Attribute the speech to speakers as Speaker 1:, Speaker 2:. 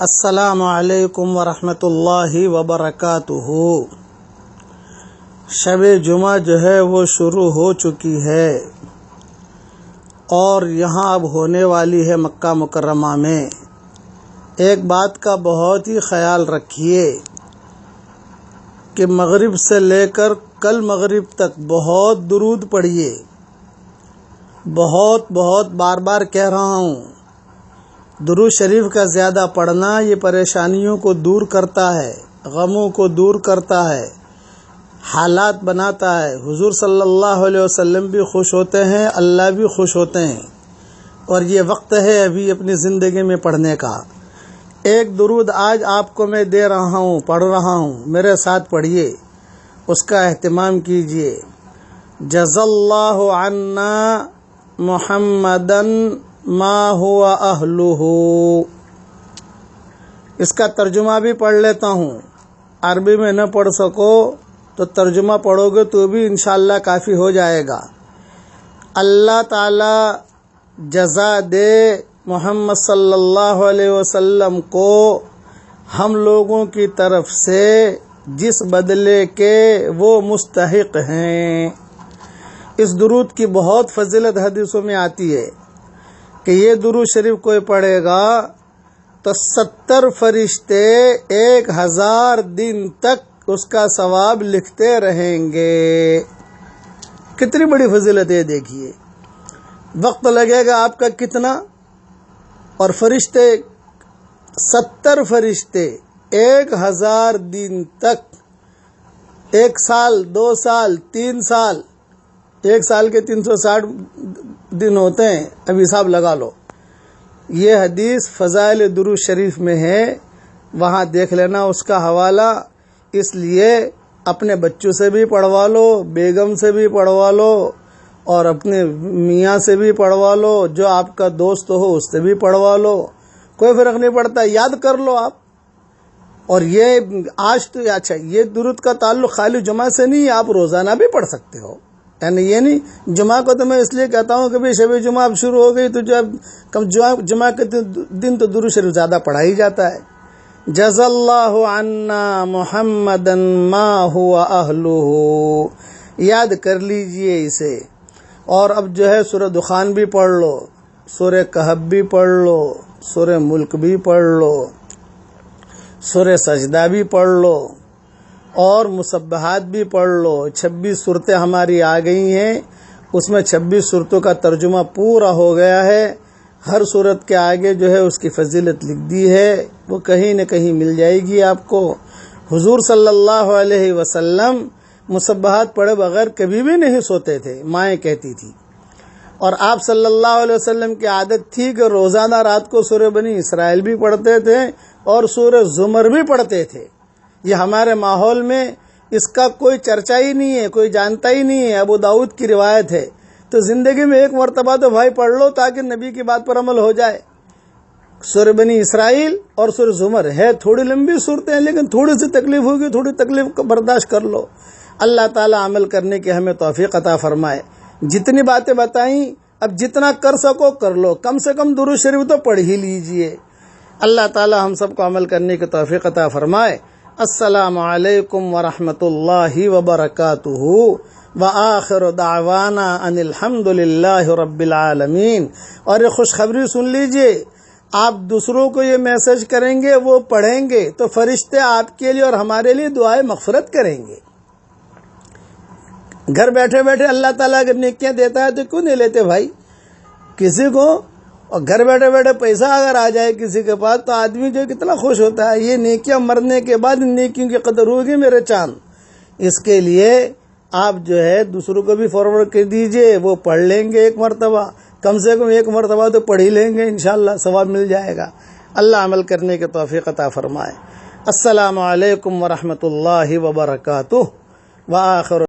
Speaker 1: السلام علیکم ورحمۃ اللہ وبرکاتہ۔ شب جمعہ جو ہے وہ شروع ہو چکی ہے اور یہاں اب ہونے والی ہے مکہ مکرمہ میں۔ ایک بات کا بہت ہی خیال رکھیے کہ مغرب سے لے کر کل مغرب تک بہت درود پڑھیے، بہت بار بار کہہ رہا ہوں۔ درود شریف کا زیادہ پڑھنا یہ پریشانیوں کو دور کرتا ہے، غموں کو دور کرتا ہے، حالات بناتا ہے۔ حضور صلی اللہ علیہ وسلم بھی خوش ہوتے ہیں، اللہ بھی خوش ہوتے ہیں، اور یہ وقت ہے ابھی اپنی زندگی میں پڑھنے کا۔ ایک درود آج آپ کو میں دے رہا ہوں، پڑھ رہا ہوں، میرے ساتھ پڑھیے، اس کا اہتمام کیجیے۔ جزا اللہ عنا محمدن ما ہوا اہلہ۔ اس کا ترجمہ بھی پڑھ لیتا ہوں۔ عربی میں نہ پڑھ سکو تو ترجمہ پڑھو گے تو بھی انشاءاللہ کافی ہو جائے گا۔ اللہ تعالی جزا دے محمد صلی اللہ علیہ وسلم کو ہم لوگوں کی طرف سے جس بدلے کے وہ مستحق ہیں۔ اس درود کی بہت فضیلت حدیثوں میں آتی ہے کہ یہ درود شریف کوئی پڑھے گا تو 70 فرشتے 1000 دن تک اس کا ثواب لکھتے رہیں گے۔ کتنی بڑی فضیلت ہے، دیکھیے۔ وقت لگے گا آپ کا کتنا، اور فرشتے 70 فرشتے 1000 دن تک، 1 سال 2 سال 3 سال، 1 سال کے 360 دن ہوتے ہیں، اب حساب لگا لو۔ یہ حدیث فضائل درود شریف میں ہے، وہاں دیکھ لینا اس کا حوالہ۔ اس لیے اپنے بچوں سے بھی پڑھوا لو، بیگم سے بھی پڑھوا لو، اور اپنے میاں سے بھی پڑھوا لو، جو آپ کا دوست ہو اس سے بھی پڑھوا لو، کوئی فرق نہیں پڑتا، یاد کر لو آپ۔ اور یہ آج تو اچھا، یہ درود کا تعلق خالی جمعہ سے نہیں، آپ روزانہ بھی پڑھ سکتے ہو۔ یعنی یہ نہیں جمعہ کو تو میں اس لیے کہتا ہوں کہ بھئی شب جمعہ اب شروع ہو گئی تو جمعہ کے دن تو درود شریف زیادہ پڑھا ہی جاتا ہے۔ جزا اللہ عنا محمدن ما ہوا اہلہ، یاد کر لیجئے اسے۔ اور اب جو ہے سورہ دخان بھی پڑھ لو، سورہ کہف بھی پڑھ لو، سورہ ملک بھی پڑھ لو، سورہ سجدہ بھی پڑھ لو، اور مسبحات بھی پڑھ لو۔ 26 صورتیں ہماری آ گئی ہیں، اس میں 26 صورتوں کا ترجمہ پورا ہو گیا ہے۔ ہر صورت کے آگے جو ہے اس کی فضیلت لکھ دی ہے، وہ کہیں نہ کہیں مل جائے گی آپ کو۔ حضور صلی اللہ علیہ وسلم مسبحات پڑھے بغیر کبھی بھی نہیں سوتے تھے، مائیں کہتی تھی۔ اور آپ صلی اللہ علیہ وسلم کی عادت تھی کہ روزانہ رات کو سورہ بنی اسرائیل بھی پڑھتے تھے اور سورہ زمر بھی پڑھتے تھے۔ یہ ہمارے ماحول میں اس کا کوئی چرچا ہی نہیں ہے، کوئی جانتا ہی نہیں ہے، ابو داؤد کی روایت ہے۔ تو زندگی میں ایک مرتبہ تو بھائی پڑھ لو تاکہ نبی کی بات پر عمل ہو جائے۔ سورہ بنی اسرائیل اور سورہ زمر ہے، تھوڑی لمبی صورتیں ہیں لیکن تھوڑی سی تکلیف ہوگی، تھوڑی تکلیف کو برداشت کر لو۔ اللہ تعالیٰ عمل کرنے کی ہمیں توفیق عطا فرمائے۔ جتنی باتیں بتائیں اب جتنا کر سکو کر لو، کم سے کم درود شریف تو پڑھ ہی لیجئے۔ اللہ تعالیٰ ہم سب کو عمل کرنے کی توفیق عطا فرمائے۔ السلام علیکم ورحمۃ اللہ وبرکاتہ، وآخر دعوانا ان الحمد للہ رب العالمین۔ اور یہ خوشخبری سن لیجئے، آپ دوسروں کو یہ میسج کریں گے، وہ پڑھیں گے تو فرشتے آپ کے لیے اور ہمارے لیے دعائیں مغفرت کریں گے۔ گھر بیٹھے بیٹھے اللہ تعالیٰ اگر نیکیاں دیتا ہے تو کیوں نہیں لیتے بھائی؟ کسی کو اور گھر بیٹھے بیٹھے پیسہ اگر آ جائے کسی کے پاس تو آدمی جو کتنا خوش ہوتا ہے۔ یہ نیکیاں مرنے کے بعد ان نیکیوں کی قدر ہوگی میرے چاند۔ اس کے لیے آپ جو ہے دوسروں کو بھی فارورڈ کر دیجئے، وہ پڑھ لیں گے ایک مرتبہ، کم سے کم ایک مرتبہ تو پڑھ ہی لیں گے، انشاءاللہ ثواب مل جائے گا۔ اللہ عمل کرنے کے توفیق عطا فرمائے۔ السلام علیکم ورحمۃ اللہ وبرکاتہ، وآخر